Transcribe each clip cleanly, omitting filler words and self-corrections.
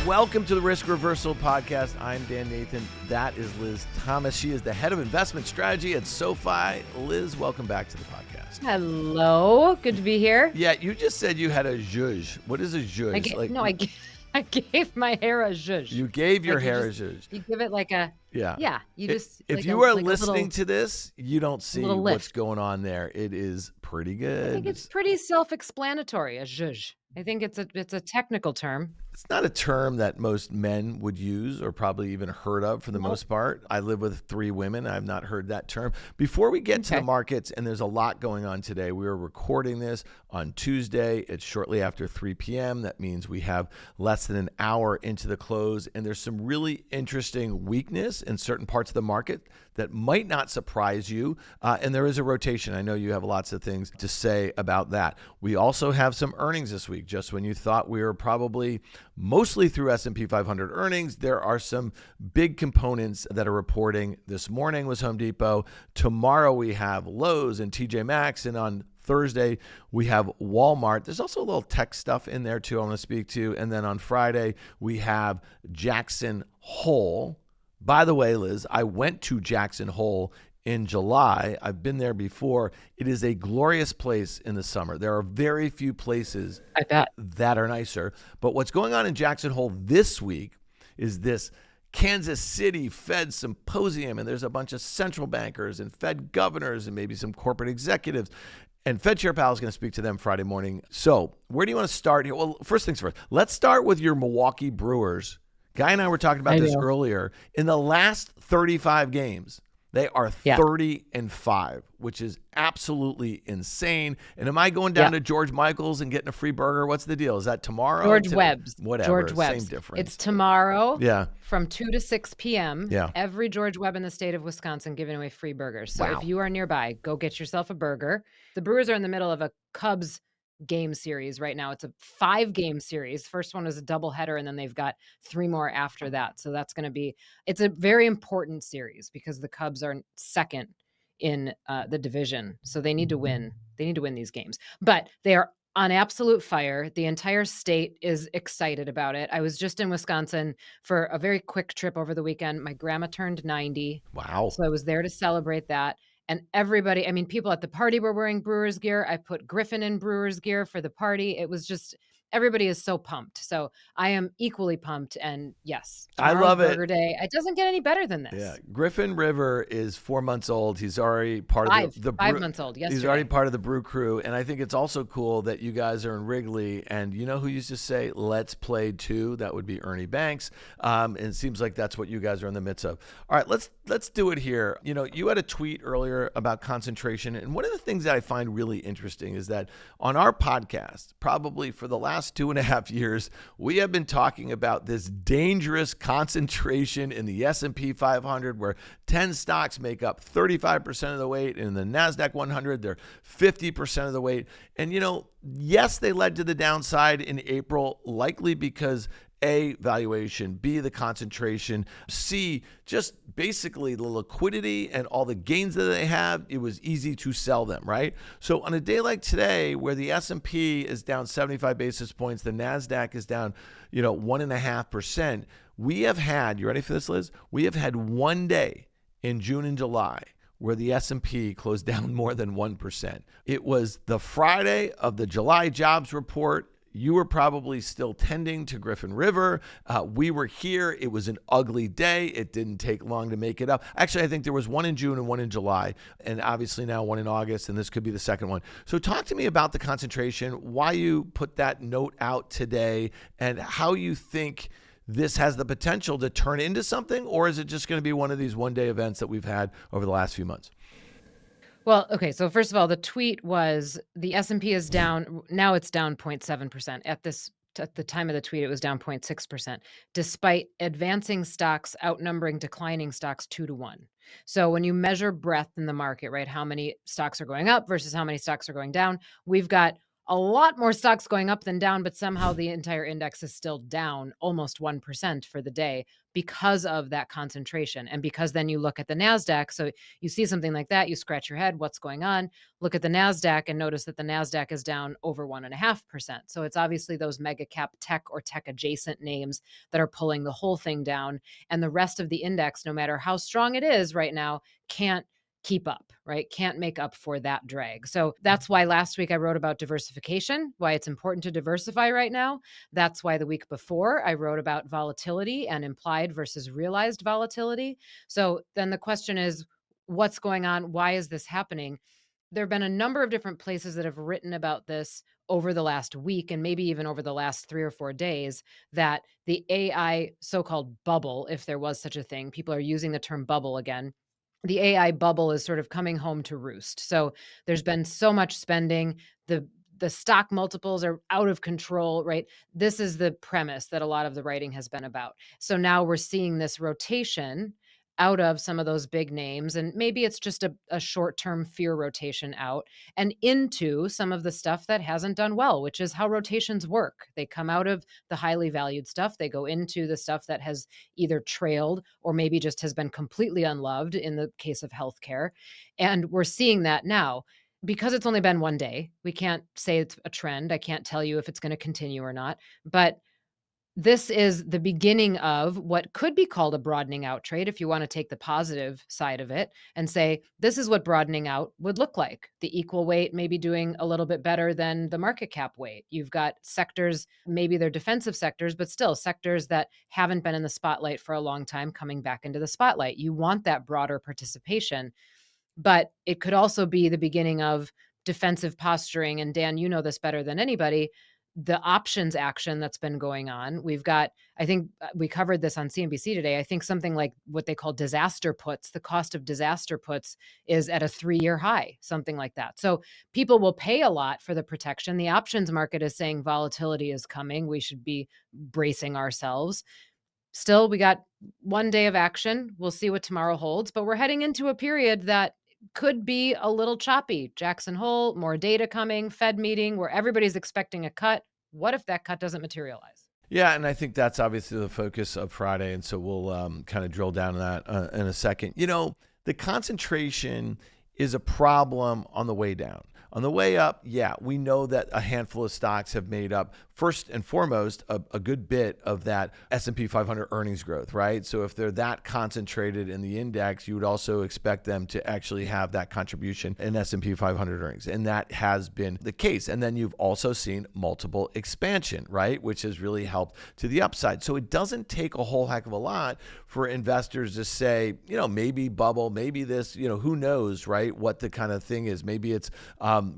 Welcome to the Risk Reversal Podcast. I'm Dan Nathan. That is Liz Thomas. She is the head of investment strategy at SoFi. Liz, welcome back to the podcast. Hello. Good to be here. Yeah, you just said you had a zhuzh. What is a zhuzh? I gave my hair a zhuzh. You gave your hair a zhuzh. You give it like a, yeah. If you are listening to this, you don't see what's going on there. It is pretty good. I think it's pretty self-explanatory, a zhuzh. I think it's a technical term. It's not a term that most men would use or probably even heard of for the most part. I live with 3 women. I've not heard that term. Before we get to the markets, and there's a lot going on today, we are recording this on Tuesday. It's shortly after 3 p.m. That means we have less than an hour into the close, and there's some really interesting weakness in certain parts of the market that might not surprise you. And there is a rotation. I know you have lots of things to say about that. We also have some earnings this week. Just when you thought we were probably mostly through S&P 500 earnings, there are some big components that are reporting. This morning was Home Depot. Tomorrow we have Lowe's and TJ Maxx. And on Thursday, we have Walmart. There's also a little tech stuff in there too I want to speak to. And then on Friday, we have Jackson Hole. By the way, Liz, I went to Jackson Hole in July. I've been there before. It is a glorious place in the summer. There are very few places that are nicer. But what's going on in Jackson Hole this week is this Kansas City Fed Symposium, and there's a bunch of central bankers and Fed governors and maybe some corporate executives. And Fed Chair Powell is going to speak to them Friday morning. So where do you want to start here? Well, first things first. Let's start with your Milwaukee Brewers. Guy and I were talking about this earlier. In the last 35 games, they are 30-5, which is absolutely insane. And am I going down to George Michael's and getting a free burger? What's the deal? Is that tomorrow? George Webb's. Whatever. George Webb's. Same difference. It's tomorrow from 2 to 6 p.m. Yeah. Every George Webb in the state of Wisconsin giving away free burgers. So if you are nearby, go get yourself a burger. The Brewers are in the middle of a Cubs game series right now. It's a 5-game series. First one was a doubleheader, and then they've got 3 more after that. So that's going to be, it's a very important series because the Cubs are second in the division. So they need to win. They need to win these games, but they are on absolute fire. The entire state is excited about it. I was just in Wisconsin for a very quick trip over the weekend. My grandma turned 90. Wow. So I was there to celebrate that. And everybody, I mean, people at the party were wearing Brewers gear. I put Griffin in Brewers gear for the party. It was just, everybody is so pumped. So I am equally pumped. And yes, I love it. Burger Day. It doesn't get any better than this. Yeah. Griffin River is 4 months old. He's already part of the 5 months old. Yesterday. He's already part of the brew crew. And I think it's also cool that you guys are in Wrigley. And you know who used to say, let's play too? That would be Ernie Banks. And it seems like that's what you guys are in the midst of. All right, let's do it here. You know, you had a tweet earlier about concentration. And one of the things that I find really interesting is that on our podcast, probably for the last 2.5 years, we have been talking about this dangerous concentration in the S&P 500, where 10 stocks make up 35% of the weight. And in the Nasdaq 100, they're 50% of the weight. And, you know, yes, they led to the downside in April, likely because A, valuation, B, the concentration, C, just basically the liquidity and all the gains that they have. It was easy to sell them, right? So on a day like today, where the S&P is down 75 basis points, the Nasdaq is down, 1.5%, we have had, you ready for this, Liz? We have had one day in June and July where the S&P closed down more than 1%. It was the Friday of the July jobs report. You were probably still tending to Griffin River. We were here. It was an ugly day. It didn't take long to make it up. Actually, I think there was one in June and one in July, and obviously now one in August, and this could be the second one. So talk to me about the concentration, why you put that note out today, and how you think this has the potential to turn into something, or is it just going to be one of these one-day events that we've had over the last few months? Well, okay. So first of all, the tweet was the S&P is down. Now it's down 0.7%. At the time of the tweet, it was down 0.6%, despite advancing stocks outnumbering declining stocks 2-1. So when you measure breadth in the market, right, how many stocks are going up versus how many stocks are going down, we've got a lot more stocks going up than down, but somehow the entire index is still down almost 1% for the day because of that concentration. And because then you look at the Nasdaq, so you see something like that, you scratch your head, what's going on? Look at the Nasdaq and notice that the Nasdaq is down over 1.5%. So it's obviously those mega cap tech or tech adjacent names that are pulling the whole thing down. And the rest of the index, no matter how strong it is right now, can't keep up, right? Can't make up for that drag. So that's why last week I wrote about diversification, why it's important to diversify right now. That's why the week before I wrote about volatility and implied versus realized volatility. So then the question is, what's going on? Why is this happening? There have been a number of different places that have written about this over the last week and maybe even over the last 3 or 4 days, that the AI so-called bubble, if there was such a thing, people are using the term bubble again, the AI bubble is sort of coming home to roost. So there's been so much spending. The stock multiples are out of control, right? This is the premise that a lot of the writing has been about. So now we're seeing this rotation out of some of those big names, and maybe it's just a short-term fear rotation out and into some of the stuff that hasn't done well, which is how rotations work. They come out of the highly valued stuff, they go into the stuff that has either trailed or maybe just has been completely unloved in the case of healthcare. And we're seeing that now. Because it's only been 1 day, we can't say it's a trend. I can't tell you if it's going to continue or not. But this is the beginning of what could be called a broadening out trade if you want to take the positive side of it and say, this is what broadening out would look like. The equal weight maybe doing a little bit better than the market cap weight. You've got sectors, maybe they're defensive sectors, but still sectors that haven't been in the spotlight for a long time coming back into the spotlight. You want that broader participation, but it could also be the beginning of defensive posturing. And Dan, you know this better than anybody, the options action that's been going on. We've got, I think we covered this on CNBC today. I think something like what they call disaster puts, the cost of disaster puts is at a 3-year high, something like that. So people will pay a lot for the protection. The options market is saying volatility is coming. We should be bracing ourselves. Still, we got 1 day of action. We'll see what tomorrow holds, but we're heading into a period that could be a little choppy. Jackson Hole, more data coming, Fed meeting where everybody's expecting a cut. What if that cut doesn't materialize? Yeah, and I think that's obviously the focus of Friday, and so we'll kind of drill down on that in a second. You know, the concentration is a problem on the way down. On the way up, yeah, we know that a handful of stocks have made up, first and foremost, a good bit of that S&P 500 earnings growth, right? So if they're that concentrated in the index, you would also expect them to actually have that contribution in S&P 500 earnings. And that has been the case. And then you've also seen multiple expansion, right? Which has really helped to the upside. So it doesn't take a whole heck of a lot for investors to say, you know, maybe bubble, maybe this, you know, who knows, right? What the kind of thing is. Maybe it's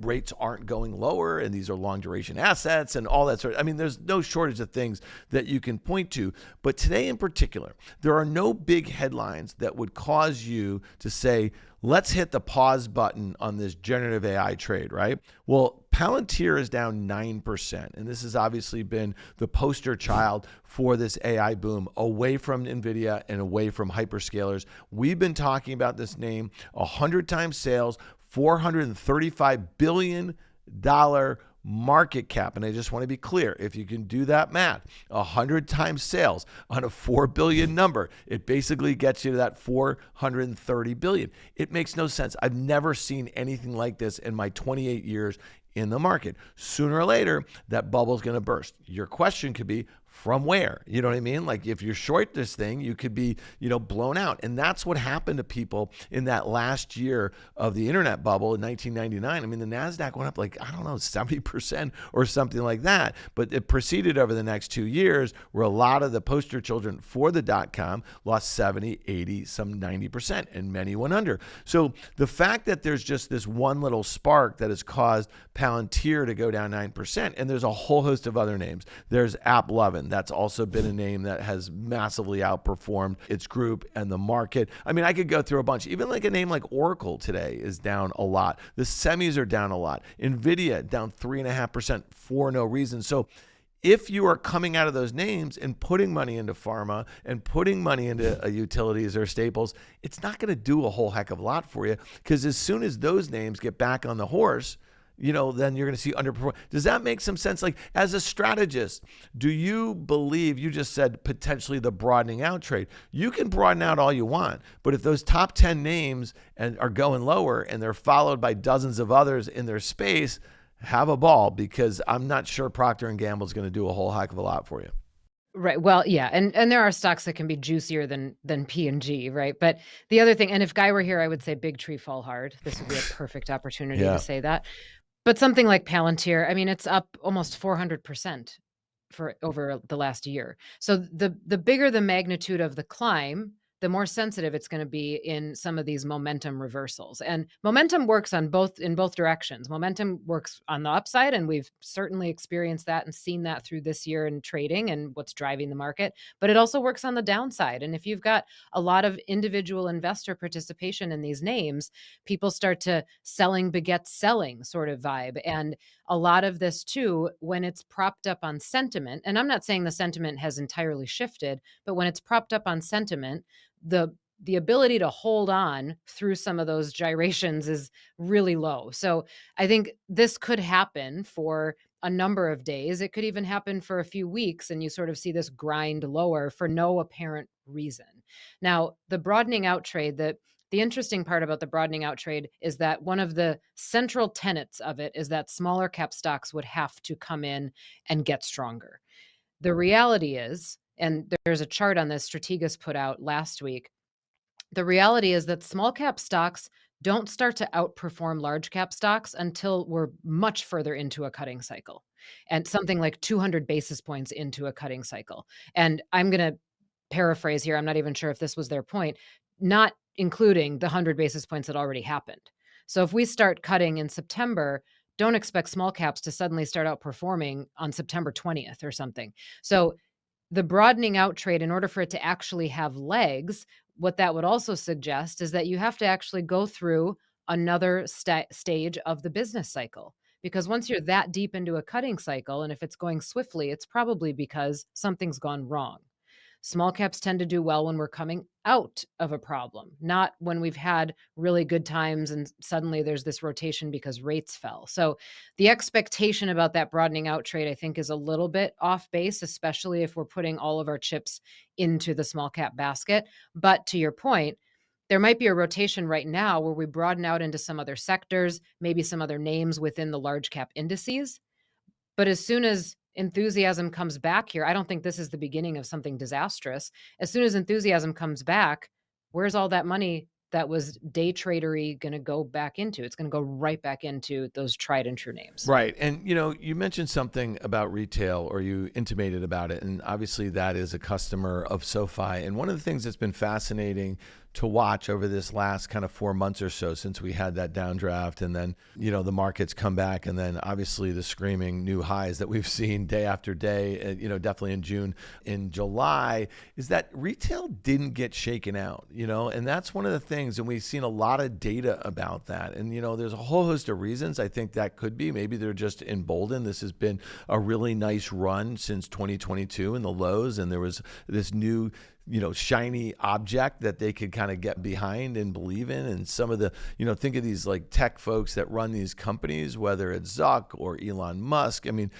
rates aren't going lower and these are long duration assets and all that sort of, I mean, there's no shortage of things that you can point to. But today in particular, there are no big headlines that would cause you to say, let's hit the pause button on this generative AI trade, right? Well, Palantir is down 9%. And this has obviously been the poster child for this AI boom away from NVIDIA and away from hyperscalers. We've been talking about this name 100 times sales, $435 billion market cap. And I just want to be clear, if you can do that math, 100 times sales on a 4 billion number, it basically gets you to that 430 billion. It makes no sense. I've never seen anything like this in my 28 years in the market. Sooner or later, that bubble is going to burst. Your question could be, from where? You know what I mean? Like if you're short this thing, you could be, you know, blown out. And that's what happened to people in that last year of the internet bubble in 1999. I mean, the Nasdaq went up like, I don't know, 70% or something like that. But it proceeded over the next 2 years where a lot of the poster children for the dot-com lost 70, 80, some 90%, and many went under. So the fact that there's just this one little spark that has caused Palantir to go down 9%, and there's a whole host of other names. There's AppLovin. That's also been a name that has massively outperformed its group and the market. I mean, I could go through a bunch. Even like a name like Oracle today is down a lot. The semis are down a lot. NVIDIA down 3.5% for no reason. So if you are coming out of those names and putting money into pharma and putting money into utilities or staples, it's not going to do a whole heck of a lot for you, because as soon as those names get back on the horse, then you're going to see underperform. Does that make some sense? Like, as a strategist, do you believe, you just said potentially the broadening out trade? You can broaden out all you want, but if those top 10 names are going lower and they're followed by dozens of others in their space, have a ball, because I'm not sure Procter & Gamble is going to do a whole heck of a lot for you. Right. Well, yeah. And there are stocks that can be juicier than P&G, right? But the other thing, and if Guy were here, I would say big tree fall hard. This would be a perfect opportunity to say that. But something like Palantir, I mean, it's up almost 400% for over the last year. So the bigger the magnitude of the climb, the more sensitive it's going to be in some of these momentum reversals. And momentum works in both directions. Momentum works on the upside, and we've certainly experienced that and seen that through this year in trading and what's driving the market. But it also works on the downside. And if you've got a lot of individual investor participation in these names, people start to selling begets selling sort of vibe. And a lot of this too, when it's propped up on sentiment, and I'm not saying the sentiment has entirely shifted, but when it's propped up on sentiment, the ability to hold on through some of those gyrations is really low. So I think this could happen for a number of days. It could even happen for a few weeks, and you sort of see this grind lower for no apparent reason. Now, the broadening out trade, the interesting part about the broadening out trade is that one of the central tenets of it is that smaller cap stocks would have to come in and get stronger. The reality is, and there's a chart on this Strategas put out last week, the reality is that small cap stocks don't start to outperform large cap stocks until we're much further into a cutting cycle, and something like 200 basis points into a cutting cycle. And I'm going to paraphrase here. I'm not even sure if this was their point, not including the 100 basis points that already happened. So if we start cutting in September, don't expect small caps to suddenly start outperforming on September 20th or something. So the broadening out trade, in order for it to actually have legs, what that would also suggest is that you have to actually go through another stage of the business cycle. Because once you're that deep into a cutting cycle, and if it's going swiftly, it's probably because something's gone wrong. Small caps tend to do well when we're coming out of a problem, not when we've had really good times and suddenly there's this rotation because rates fell. So the expectation about that broadening out trade, I think, is a little bit off base, especially if we're putting all of our chips into the small cap basket. But to your point, there might be a rotation right now where we broaden out into some other sectors, maybe some other names within the large cap indices. But as soon as enthusiasm comes back here, I don't think this is the beginning of something disastrous. As soon as enthusiasm comes back, where's all that money that was day tradery going to go back into? It's going to go right back into those tried and true names. Right. And, you mentioned something about retail, or you intimated about it. And obviously that is a customer of SoFi. And one of the things that's been fascinating to watch over this last kind of 4 months or so since we had that downdraft, and then, the markets come back, and then obviously the screaming new highs that we've seen day after day, definitely in June, in July, is that retail didn't get shaken out, and that's one of the things. And we've seen a lot of data about that. And, there's a whole host of reasons. I think that could be, maybe they're just emboldened. This has been a really nice run since 2022 in the lows. And there was this new shiny object that they could kind of get behind and believe in. And some of the, think of these like tech folks that run these companies, whether it's Zuck or Elon Musk. I mean,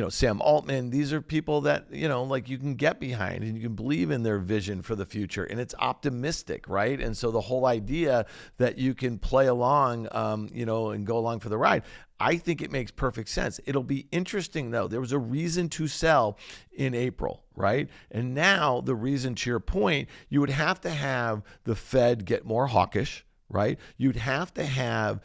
Sam Altman, these are people that, like you can get behind and you can believe in their vision for the future, and it's optimistic, right? And so the whole idea that you can play along, and go along for the ride, I think it makes perfect sense. It'll be interesting, though. There was a reason to sell in April, right? And now the reason, to your point, you would have to have the Fed get more hawkish, right? You'd have to have,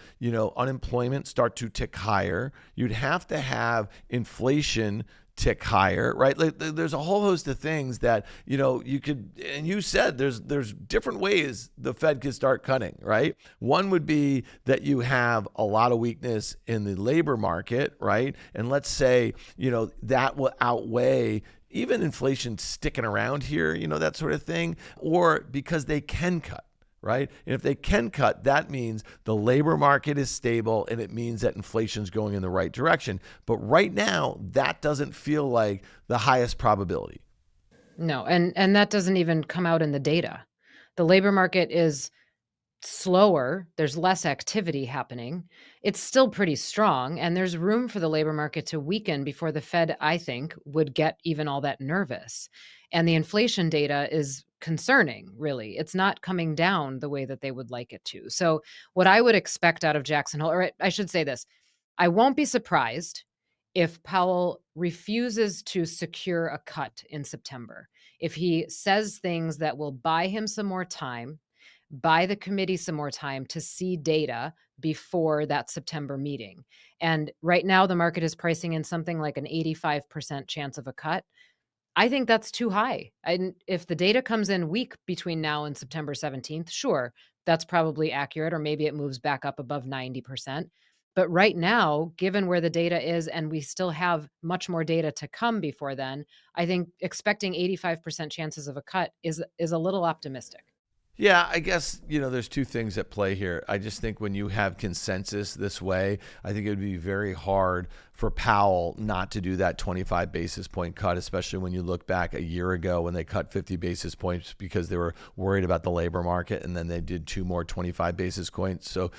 unemployment start to tick higher. You'd have to have inflation tick higher, right? Like, there's a whole host of things that, you could, and you said there's different ways the Fed could start cutting, right? One would be that you have a lot of weakness in the labor market, right? And let's say, that will outweigh even inflation sticking around here, that sort of thing, or because they can cut. Right? And if they can cut, that means the labor market is stable, and it means that inflation's going in the right direction. But right now, that doesn't feel like the highest probability. No, and that doesn't even come out in the data. The labor market is slower, there's less activity happening, it's still pretty strong. And there's room for the labor market to weaken before the Fed, I think, would get even all that nervous. And the inflation data is concerning, really. It's not coming down the way that they would like it to. So, what I would expect out of Jackson Hole, or I should say this, I won't be surprised if Powell refuses to secure a cut in September. If he says things that will buy him some more time, buy the committee some more time to see data before that September meeting. And right now, the market is pricing in something like an 85% chance of a cut. I think that's too high. And if the data comes in weak between now and September 17th, sure, that's probably accurate, or maybe it moves back up above 90%. But right now, given where the data is, and we still have much more data to come before then, I think expecting 85% chances of a cut is a little optimistic. Yeah, I guess, there's two things at play here. I just think when you have consensus this way, I think it would be very hard for Powell not to do that 25 basis point cut, especially when you look back a year ago when they cut 50 basis points because they were worried about the labor market, and then they did 2 more 25 basis points. So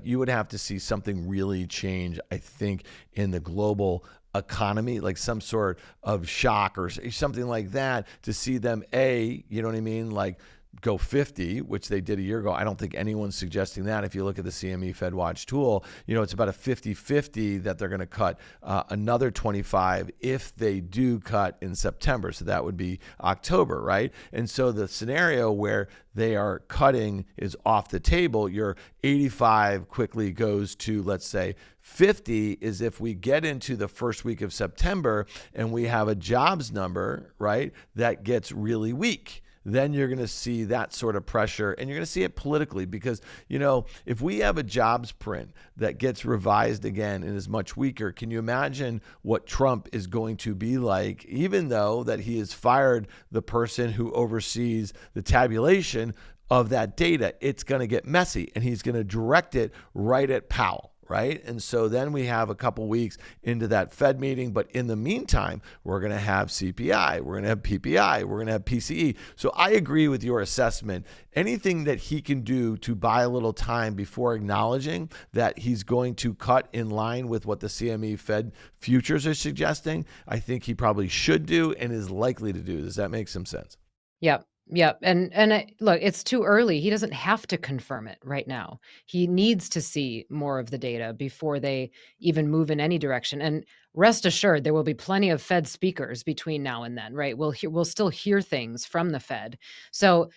you would have to see something really change, I think, in the global economy, like some sort of shock or something like that, to see them, you know what I mean? Go 50, which they did a year ago. I don't think anyone's suggesting that. If you look at the CME Fed Watch tool, it's about a 50-50 that they're going to cut another 25 if they do cut in September. So that would be October, right? And so the scenario where they are cutting is off the table. Your 85 quickly goes to, let's say, 50 is if we get into the first week of September and we have a jobs number, right, that gets really weak. Then you're going to see that sort of pressure, and you're going to see it politically because, if we have a jobs print that gets revised again and is much weaker, can you imagine what Trump is going to be like, even though that he has fired the person who oversees the tabulation of that data? It's going to get messy, and he's going to direct it right at Powell. Right. And so then we have a couple weeks into that Fed meeting. But in the meantime, we're going to have CPI, we're going to have PPI, we're going to have PCE. So I agree with your assessment. Anything that he can do to buy a little time before acknowledging that he's going to cut in line with what the CME Fed futures are suggesting, I think he probably should do and is likely to do. Does that make some sense? Yep. Yep. And look, it's too early. He doesn't have to confirm it right now. He needs to see more of the data before they even move in any direction. And rest assured, there will be plenty of Fed speakers between now and then, right? We'll still hear things from the Fed. So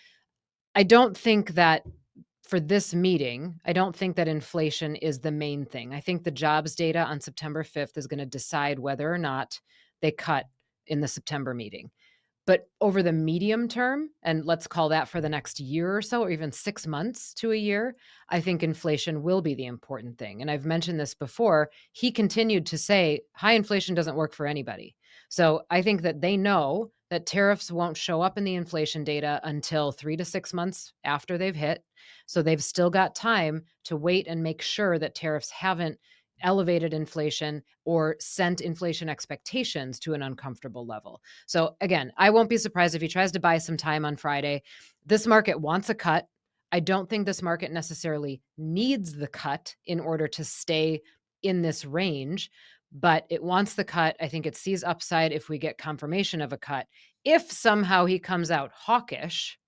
I don't think that for this meeting, I don't think that inflation is the main thing. I think the jobs data on September 5th is going to decide whether or not they cut in the September meeting. But over the medium term, and let's call that for the next year or so, or even 6 months to a year, I think inflation will be the important thing. And I've mentioned this before. He continued to say high inflation doesn't work for anybody. So I think that they know that tariffs won't show up in the inflation data until 3 to 6 months after they've hit. So they've still got time to wait and make sure that tariffs haven't elevated inflation or sent inflation expectations to an uncomfortable level. So again, I won't be surprised if he tries to buy some time on Friday. This market wants a cut. I don't think this market necessarily needs the cut in order to stay in this range, but it wants the cut. I think it sees upside if we get confirmation of a cut. If somehow he comes out hawkish,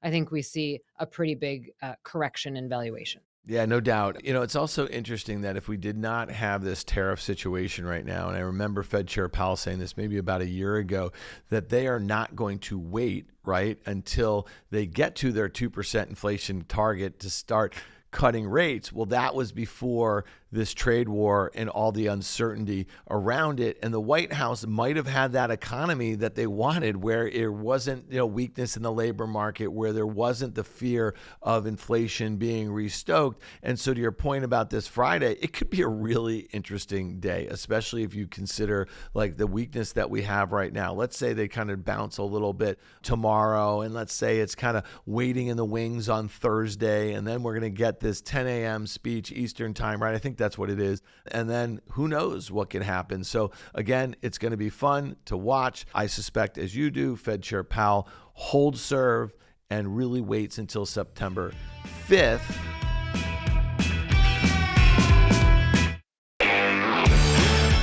I think we see a pretty big correction in valuation. Yeah, no doubt. It's also interesting that if we did not have this tariff situation right now, and I remember Fed Chair Powell saying this maybe about a year ago, that they are not going to wait, right, until they get to their 2% inflation target to start cutting rates. Well, that was before this trade war and all the uncertainty around it. And the White House might have had that economy that they wanted, where it wasn't, weakness in the labor market, where there wasn't the fear of inflation being restoked. And so to your point about this Friday, it could be a really interesting day, especially if you consider the weakness that we have right now. Let's say they kind of bounce a little bit tomorrow, and let's say it's kind of waiting in the wings on Thursday, and then we're going to get this 10 a.m. speech Eastern time, right? I think that's what it is. And then who knows what can happen. So again, it's going to be fun to watch. I suspect, as you do, Fed Chair Powell hold serve and really waits until September 5th.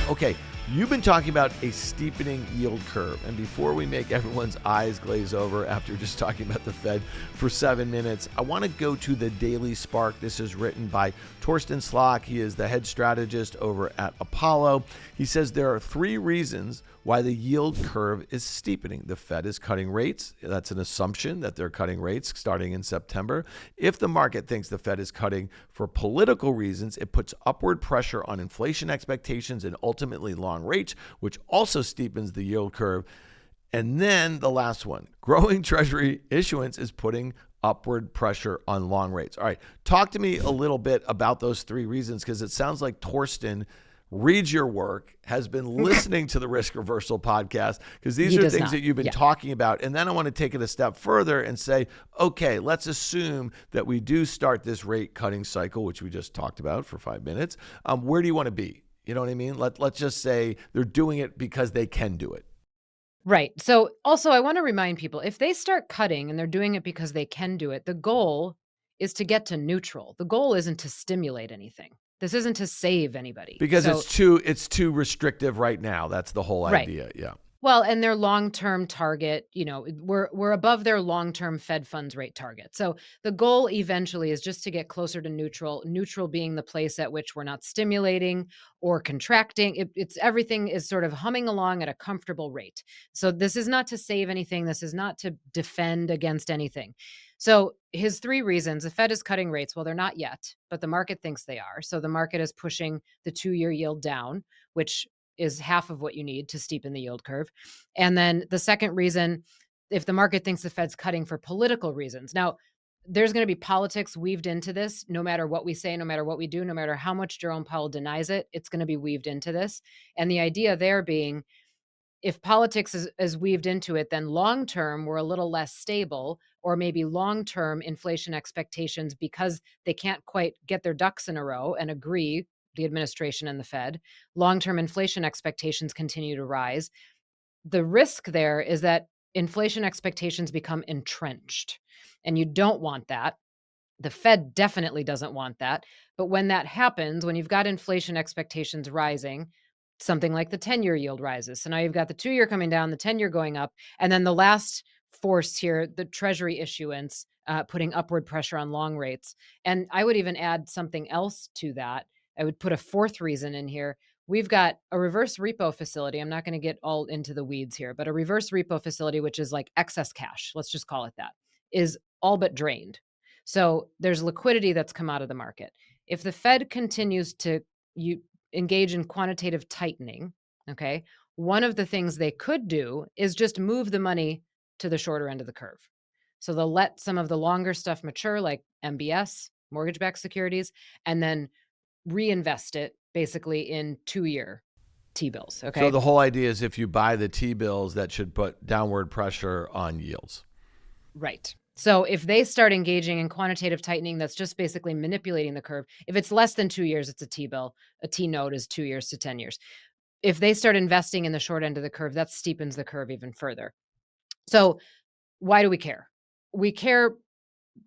Okay, you've been talking about a steepening yield curve. And before we make everyone's eyes glaze over after just talking about the Fed for 7 minutes, I want to go to the Daily Spark. This is written by Torsten Slok. He is the head strategist over at Apollo. He says there are 3 reasons why the yield curve is steepening. The Fed is cutting rates. That's an assumption that they're cutting rates starting in September. If the market thinks the Fed is cutting for political reasons, it puts upward pressure on inflation expectations and ultimately long rates, which also steepens the yield curve. And then the last one, growing Treasury issuance is putting upward pressure on long rates. All right, talk to me a little bit about those 3 reasons, because it sounds like Torsten reads your work, has been listening to the Risk Reversal podcast, because these are things that you've been talking about. And then I want to take it a step further and say, okay, let's assume that we do start this rate cutting cycle, which we just talked about for 5 minutes. Where do you want to be? You know what I mean? Let's just say they're doing it because they can do it. Right. So also I want to remind people, if they start cutting and they're doing it because they can do it, the goal is to get to neutral. The goal isn't to stimulate anything. This isn't to save anybody. Because it's too restrictive right now. That's the whole idea. Yeah. Well, and their long-term target, we're above their long-term Fed funds rate target. So the goal eventually is just to get closer to neutral being the place at which we're not stimulating or contracting. It's everything is sort of humming along at a comfortable rate. So this is not to save anything. This is not to defend against anything. So his 3 reasons: the Fed is cutting rates. Well, they're not yet, but the market thinks they are. So the market is pushing the 2-year yield down, which is half of what you need to steepen the yield curve. And then the second reason, if the market thinks the Fed's cutting for political reasons. Now, there's going to be politics weaved into this, no matter what we say, no matter what we do, no matter how much Jerome Powell denies it, it's going to be weaved into this. And the idea there being, if politics is weaved into it, then long-term, we're a little less stable, or maybe long-term inflation expectations, because they can't quite get their ducks in a row and agree, the administration and the Fed, long-term inflation expectations continue to rise. The risk there is that inflation expectations become entrenched, and you don't want that. The Fed definitely doesn't want that. But when that happens, when you've got inflation expectations rising, something like the 10-year yield rises. So now you've got the 2-year coming down, the 10-year going up, and then the last force here, the Treasury issuance, putting upward pressure on long rates. And I would even add something else to that. I would put a 4th reason in here. We've got a reverse repo facility. I'm not going to get all into the weeds here, but a reverse repo facility, which is like excess cash, let's just call it that, is all but drained. So there's liquidity that's come out of the market. If the Fed continues to engage in quantitative tightening, okay, one of the things they could do is just move the money to the shorter end of the curve. So they'll let some of the longer stuff mature, like MBS, mortgage-backed securities, and then reinvest it basically in 2-year T-bills, okay? So the whole idea is, if you buy the T-bills, that should put downward pressure on yields. Right. So if they start engaging in quantitative tightening, that's just basically manipulating the curve. If it's less than 2 years, it's a T-bill. A T-note is 2 years to 10 years. If they start investing in the short end of the curve, that steepens the curve even further. So why do we care? We care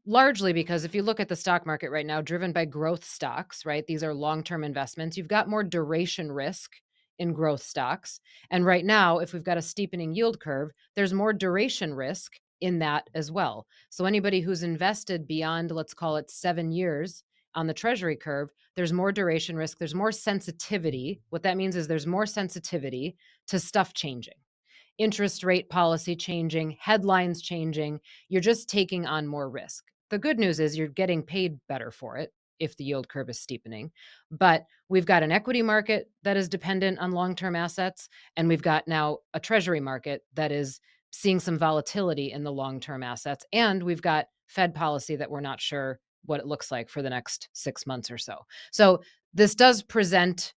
largely because if you look at the stock market right now, driven by growth stocks, right? These are long-term investments. You've got more duration risk in growth stocks. And right now, if we've got a steepening yield curve, there's more duration risk in that as well. So anybody who's invested beyond, let's call it 7 years on the Treasury curve, there's more duration risk. There's more sensitivity. What that means is there's more sensitivity to stuff changing. Interest rate policy changing, headlines changing. You're just taking on more risk. The good news is you're getting paid better for it if the yield curve is steepening. But we've got an equity market that is dependent on long-term assets, and we've got now a Treasury market that is seeing some volatility in the long-term assets, and we've got Fed policy that we're not sure what it looks like for the next 6 months or so. So this does present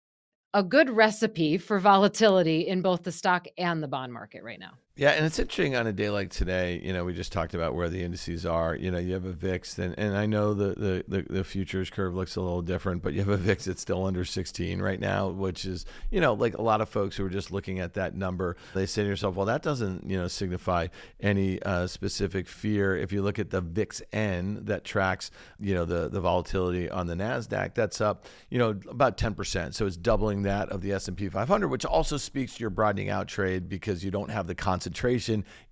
a good recipe for volatility in both the stock and the bond market right now. Yeah, and it's interesting on a day like today, we just talked about where the indices are. You have a VIX, and I know the futures curve looks a little different, but you have a VIX that's still under 16 right now, which is, like a lot of folks who are just looking at that number, they say to yourself, well, that doesn't, signify any specific fear. If you look at the VIX-N that tracks, the volatility on the Nasdaq, that's up, about 10%. So it's doubling that of the S&P 500, which also speaks to your broadening out trade because you don't have the concentration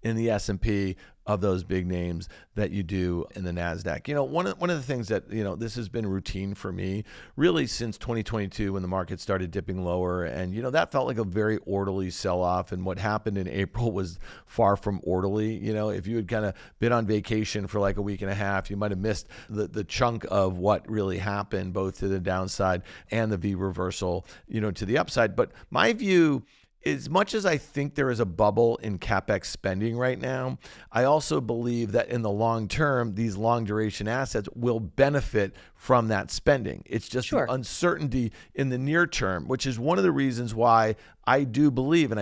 in the S&P of those big names that you do in the Nasdaq. One of the things that, this has been routine for me really since 2022 when the market started dipping lower, and that felt like a very orderly sell-off, and what happened in April was far from orderly. If you had kind of been on vacation for like a week and a half, you might have missed the chunk of what really happened, both to the downside and the V reversal, to the upside. But my view, as much as I think there is a bubble in CapEx spending right now, I also believe that in the long term, these long duration assets will benefit from that spending. It's just Sure. the uncertainty in the near term, which is one of the reasons why I do believe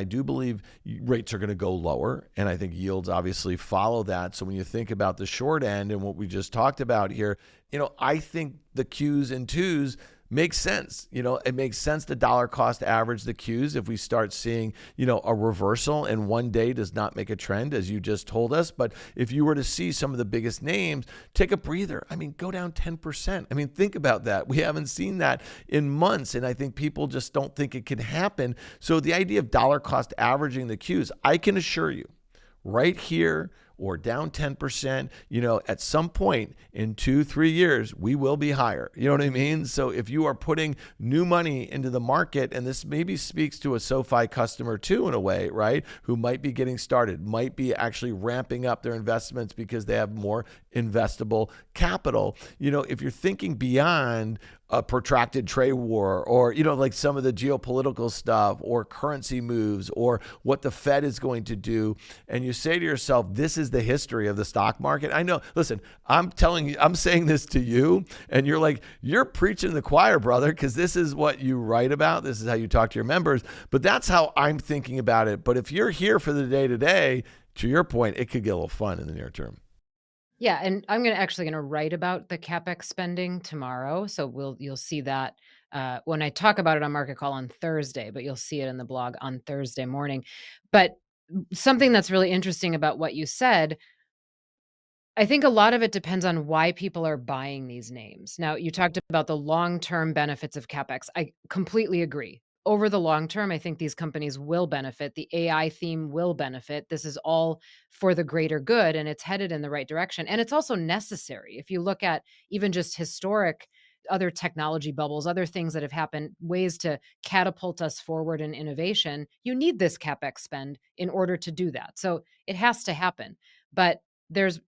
rates are going to go lower. And I think yields obviously follow that. So when you think about the short end and what we just talked about here, I think the Qs and 2s makes sense. It makes sense to dollar cost average the Qs if we start seeing, a reversal, and one day does not make a trend, as you just told us. But if you were to see some of the biggest names take a breather, go down 10%. Think about that. We haven't seen that in months, and I think people just don't think it can happen. So the idea of dollar cost averaging the Qs, I can assure you, right here or down 10%, at some point in 2-3 years, we will be higher. You know what I mean? So if you are putting new money into the market, and this maybe speaks to a SoFi customer too, in a way, right? Who might be getting started, might be actually ramping up their investments because they have more investable capital. If you're thinking beyond a protracted trade war, or, like some of the geopolitical stuff, or currency moves, or what the Fed is going to do, and you say to yourself, this is the history of the stock market. I know, listen, I'm telling you, I'm saying this to you, and you're like, you're preaching the choir, brother, because this is what you write about. This is how you talk to your members, but that's how I'm thinking about it. But if you're here for the day-to-day, to your point, it could get a little fun in the near term. Yeah, and I'm gonna write about the CapEx spending tomorrow, so you'll see that, when I talk about it on Market Call on Thursday, but you'll see it in the blog on Thursday morning. But something that's really interesting about what you said, I think a lot of it depends on why people are buying these names. Now, you talked about the long-term benefits of CapEx. I completely agree. Over the long term, I think these companies will benefit. The AI theme will benefit. This is all for the greater good, and it's headed in the right direction. And it's also necessary. If you look at even just historic other technology bubbles, other things that have happened, ways to catapult us forward in innovation, you need this CapEx spend in order to do that. So it has to happen. But there's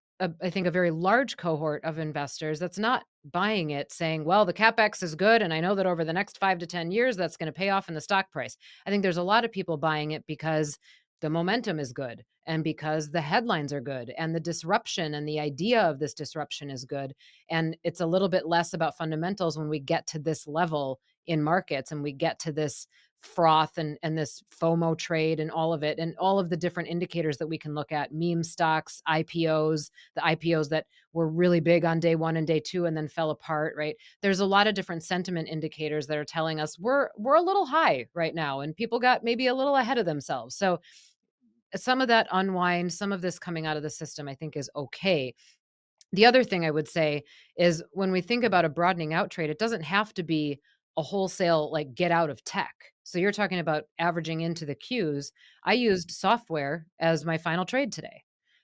I think a very large cohort of investors that's not buying it saying, well, the CapEx is good. And I know that over the next 5 to 10 years, that's going to pay off in the stock price. I think there's a lot of people buying it because the momentum is good and because the headlines are good and the disruption and the idea of this disruption is good. And it's a little bit less about fundamentals when we get to this level in markets and we get to this froth and this FOMO trade and all of it and all of the different indicators that we can look at, meme stocks, IPOs, the IPOs that were really big on day one and day two and then fell apart, right? There's a lot of different sentiment indicators that are telling us we're a little high right now and people got maybe a little ahead of themselves. So some of that unwind, some of this coming out of the system, I think is okay. The other thing I would say is when we think about a broadening out trade, it doesn't have to be a wholesale like get out of tech. So you're talking about averaging into the Qs. I used software as my final trade today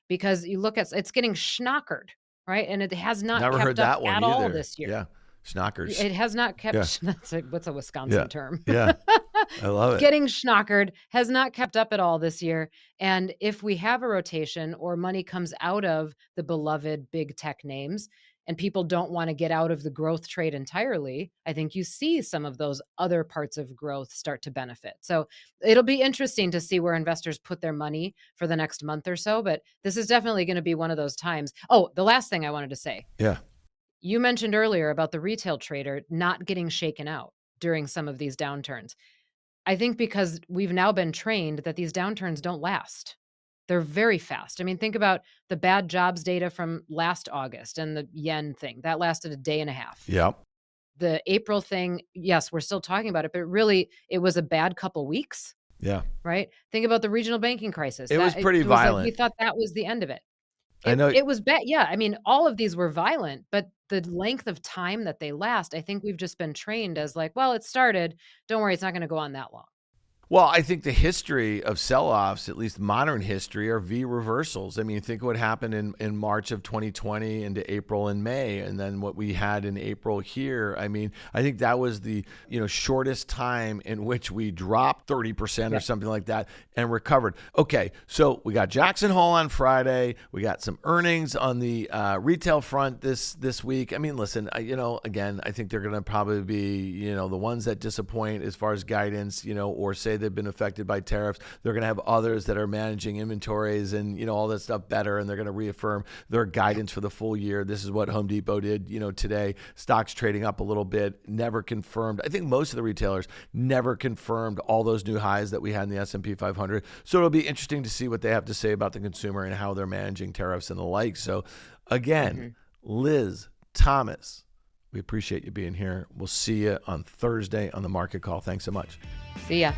because you look at it's getting schnockered, right? And it has not Never heard kept up that one at all either. this year. Yeah. Schnockers. It has not Yeah. kept that's what's a Yeah. Wisconsin term? Yeah. I love it. Getting schnockered has not kept up at all this year. And if we have a rotation or money comes out of the beloved big tech names and people don't want to get out of the growth trade entirely, I think you see some of those other parts of growth start to benefit. So it'll be interesting to see where investors put their money for the next month or so. But this is definitely going to be one of those times. Oh, the last thing I wanted to say. Yeah. You mentioned earlier about the retail trader not getting shaken out during some of these downturns. I think because we've now been trained that these downturns don't last. They're very fast. I mean, think about the bad jobs data from last August and the yen thing. That lasted a day and a half. Yep. The April thing, yes, we're still talking about it, but really it was a bad couple weeks, Yeah. right? Think about the regional banking crisis. It was pretty It was like we violent. thought that was the end of it. I know. It was bad. Yeah, I mean, all of these were violent, but the length of time that they last, I think we've just been trained as like, well, it started. Don't worry, it's not gonna go on that long. Well, I think the history of sell-offs, at least modern history, are V reversals. I mean, think what happened in March of 2020 into April and May, and then what we had in April here. I mean, I think that was the shortest time in which we dropped 30% or something like that and recovered. Okay, so we got Jackson Hole on Friday. We got some earnings on the retail front this week. I mean, listen, again, I think they're going to probably be the ones that disappoint as far as guidance, or say they've been affected by tariffs. They're going to have others that are managing inventories and all that stuff better, and they're going to reaffirm their guidance for the full year. This is what Home Depot did today. Stocks trading up a little bit, never confirmed. I think most of the retailers never confirmed all those new highs that we had in the S&P 500. So it'll be interesting to see what they have to say about the consumer and how they're managing tariffs and the like. So again, Liz Thomas, we appreciate you being here. We'll see you on Thursday on the Market Call. Thanks so much. See ya.